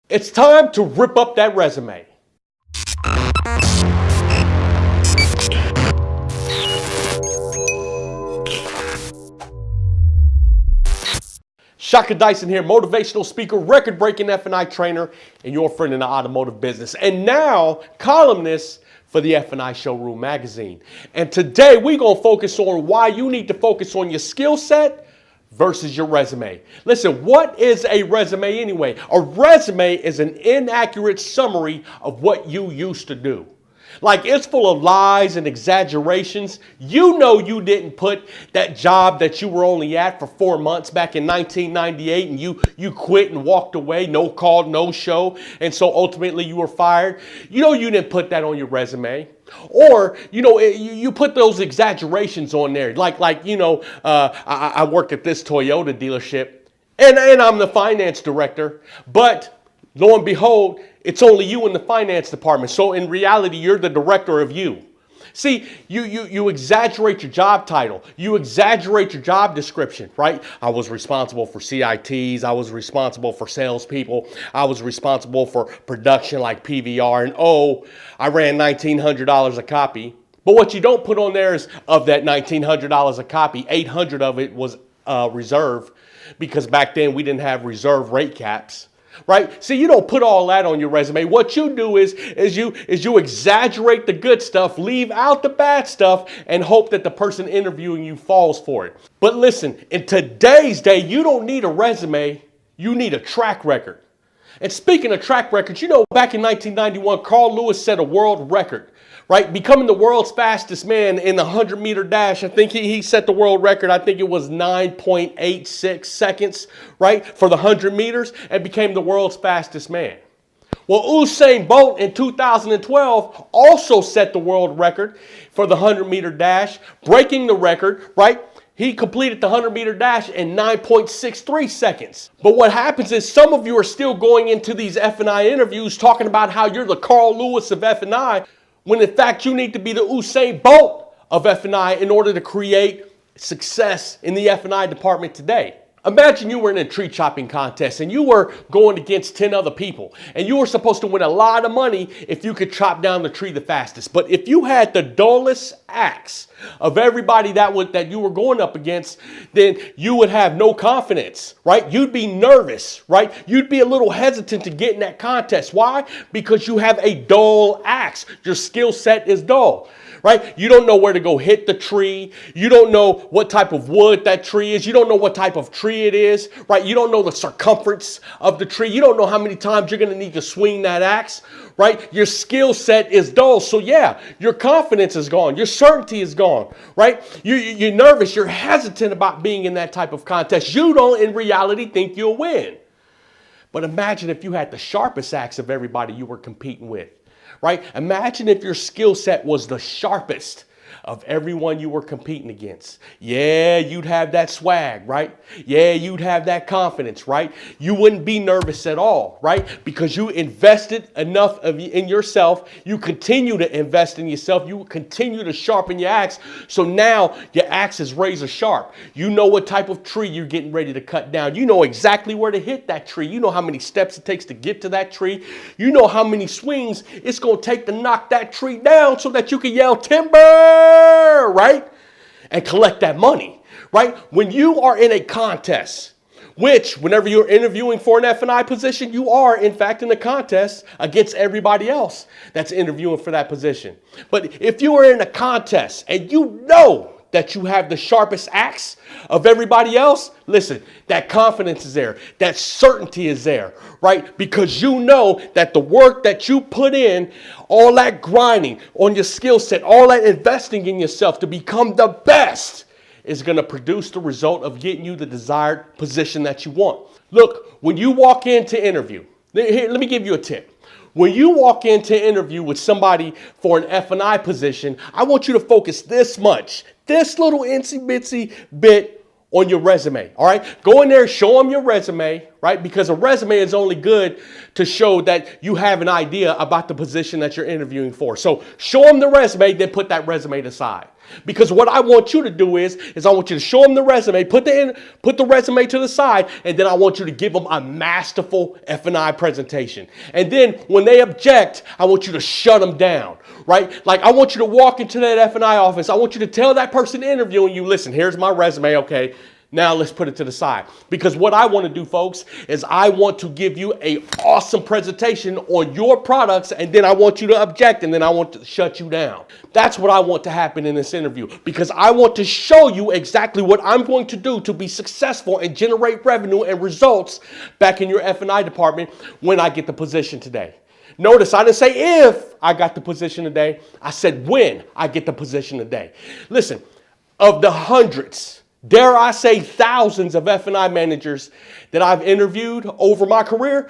It's time to rip up that resume. Shaka Dyson here, motivational speaker, record-breaking F&I trainer, and your friend in the automotive business. And now, columnist for the F&I Showroom magazine. And today, we're going to focus on why you need to focus on your skill set versus your resume. Listen, what is a resume anyway? A resume is an inaccurate summary of what you used to do. Like, it's full of lies and exaggerations. You know you didn't put that job that you were only at for 4 months back in 1998 and you quit and walked away, no call, no show, and so ultimately you were fired. You know you didn't put that on your resume. Or, you put those exaggerations on there. I work at this Toyota dealership and I'm the finance director, but lo and behold, it's only you in the finance department. So in reality, you're the director of you. See, you exaggerate your job title. You exaggerate your job description, right? I was responsible for CITs. I was responsible for salespeople. I was responsible for production like PVR. And I ran $1,900 a copy. But what you don't put on there is of that $1,900 a copy, 800 of it was reserve, because back then we didn't have reserve rate caps. Right? See, you don't put all that on your resume. What you do is you exaggerate the good stuff, leave out the bad stuff, and hope that the person interviewing you falls for it. But listen, in today's day, you don't need a resume, you need a track record. And speaking of track records, back in 1991, Carl Lewis set a world record, right? Becoming the world's fastest man in the 100-meter dash. I think he set the world record. I think it was 9.86 seconds, right, for the 100 meters, and became the world's fastest man. Well, Usain Bolt in 2012 also set the world record for the 100-meter dash, breaking the record, right? He completed the 100-meter dash in 9.63 seconds. But what happens is some of you are still going into these F&I interviews talking about how you're the Carl Lewis of F&I, when in fact you need to be the Usain Bolt of F&I in order to create success in the F&I department today. Imagine you were in a tree chopping contest and you were going against 10 other people and you were supposed to win a lot of money if you could chop down the tree the fastest. But if you had the dullest axe of everybody that you were going up against, then you would have no confidence, right? You'd be nervous, right? You'd be a little hesitant to get in that contest. Why? Because you have a dull axe. Your skill set is dull. Right? You don't know where to go hit the tree. You don't know what type of wood that tree is. You don't know what type of tree it is, right? You don't know the circumference of the tree. You don't know how many times you're going to need to swing that axe, right? Your skill set is dull. So yeah, your confidence is gone. Your certainty is gone, right? You're nervous. You're hesitant about being in that type of contest. You don't in reality think you'll win. But imagine if you had the sharpest axe of everybody you were competing with. Right? Imagine if your skill set was the sharpest of everyone you were competing against. Yeah, you'd have that swag, right? Yeah, you'd have that confidence, right? You wouldn't be nervous at all, right? Because you invested enough in yourself. You continue to invest in yourself. You continue to sharpen your axe. So now your axe is razor sharp. You know what type of tree you're getting ready to cut down. You know exactly where to hit that tree. You know how many steps it takes to get to that tree. You know how many swings it's going to take to knock that tree down so that you can yell timber, right? And collect that money, right? When you are in a contest, which whenever you're interviewing for an F&I position, you are in fact in a contest against everybody else that's interviewing for that position. But if you are in a contest and you know that you have the sharpest axe of everybody else, listen, that confidence is there. That certainty is there, right? Because you know that the work that you put in, all that grinding on your skill set, all that investing in yourself to become the best is going to produce the result of getting you the desired position that you want. Look, when you walk into interview, here, let me give you a tip. When you walk into interview with somebody for an F&I position, I want you to focus this much, this little itsy-bitsy bit on your resume, all right? Go in there, show them your resume, right? Because a resume is only good to show that you have an idea about the position that you're interviewing for. So show them the resume, then put that resume aside. Because what I want you to do is I want you to show them the resume, put the resume to the side, and then I want you to give them a masterful F&I presentation. And then when they object, I want you to shut them down, right? Like I want you to walk into that F&I office. I want you to tell that person interviewing you, listen, here's my resume, okay? Now let's put it to the side. Because what I want to do, folks, is I want to give you an awesome presentation on your products, and then I want you to object, and then I want to shut you down. That's what I want to happen in this interview, because I want to show you exactly what I'm going to do to be successful and generate revenue and results back in your F&I department when I get the position today. Notice I didn't say if I got the position today. I said when I get the position today. Listen, of the hundreds, dare I say thousands of F&I managers that I've interviewed over my career,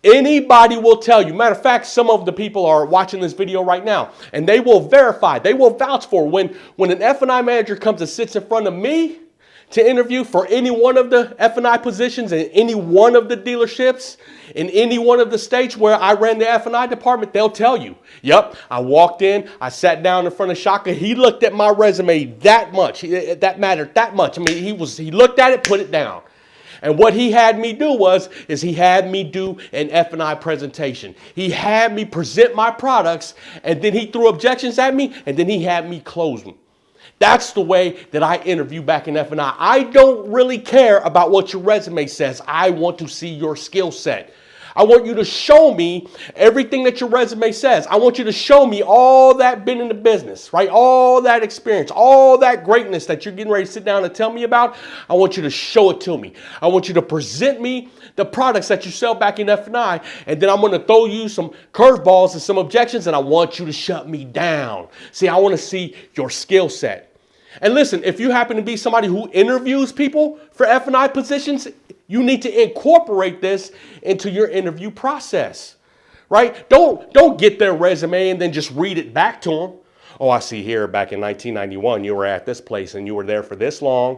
anybody will tell you. Matter of fact, some of the people are watching this video right now, and they will verify, they will vouch for when an F&I manager comes and sits in front of me to interview for any one of the F&I positions in any one of the dealerships, in any one of the states where I ran the F&I department, they'll tell you, yep, I walked in, I sat down in front of Shaka, he looked at my resume that much, that mattered that much. I mean, he looked at it, put it down. And what he had me do is he had me do an F&I presentation. He had me present my products, and then he threw objections at me, and then he had me close them. That's the way that I interview back in F&I. I don't really care about what your resume says. I want to see your skill set. I want you to show me everything that your resume says. I want you to show me all that been in the business, right? All that experience, all that greatness that you're getting ready to sit down and tell me about. I want you to show it to me. I want you to present me the products that you sell back in F&I, and then I'm going to throw you some curveballs and some objections, and I want you to shut me down. See, I want to see your skill set. And listen, if you happen to be somebody who interviews people for F&I positions, you need to incorporate this into your interview process, right? Don't get their resume and then just read it back to them. Oh, I see here back in 1991, you were at this place and you were there for this long,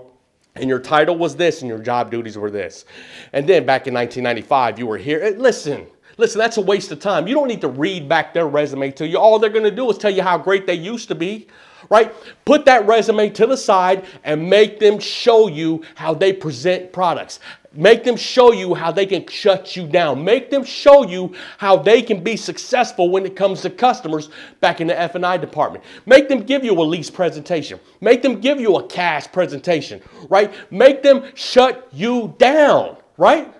and your title was this and your job duties were this. And then back in 1995, you were here. Listen, that's a waste of time. You don't need to read back their resume to you. All they're going to do is tell you how great they used to be. Right? Put that resume to the side and make them show you how they present products. Make them show you how they can shut you down. Make them show you how they can be successful when it comes to customers back in the F&I department. Make them give you a lease presentation. Make them give you a cash presentation, right? Make them shut you down, right?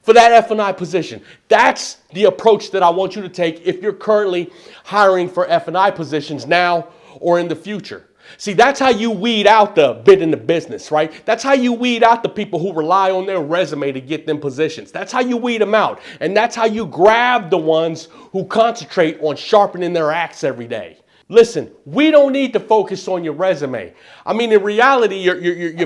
For that F&I position. That's the approach that I want you to take if you're currently hiring for F&I positions now or in the future. See, that's how you weed out the bit in the business, right? That's how you weed out the people who rely on their resume to get them positions. That's how you weed them out. And that's how you grab the ones who concentrate on sharpening their axe every day. Listen, we don't need to focus on your resume. I mean, in reality, your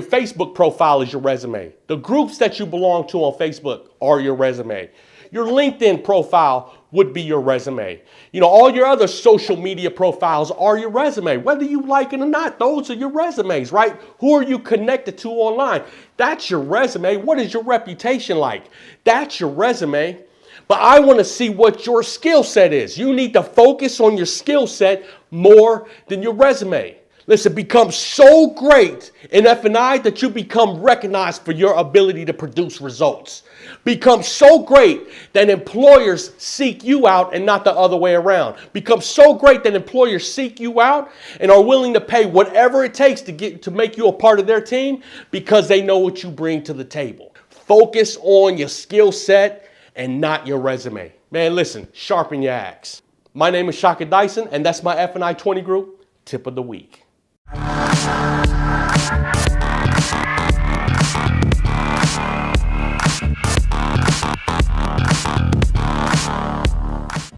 Facebook profile is your resume. The groups that you belong to on Facebook are your resume. Your LinkedIn profile would be your resume. You know, all your other social media profiles are your resume. Whether you like it or not, those are your resumes, right? Who are you connected to online? That's your resume. What is your reputation like? That's your resume. But I want to see what your skill set is. You need to focus on your skill set more than your resume. Listen, become so great in F&I that you become recognized for your ability to produce results. Become so great that employers seek you out and not the other way around. Become so great that employers seek you out and are willing to pay whatever it takes to make you a part of their team because they know what you bring to the table. Focus on your skill set and not your resume. Man, listen, sharpen your axe. My name is Shaka Dyson, and that's my F&I 20 Group Tip of the Week.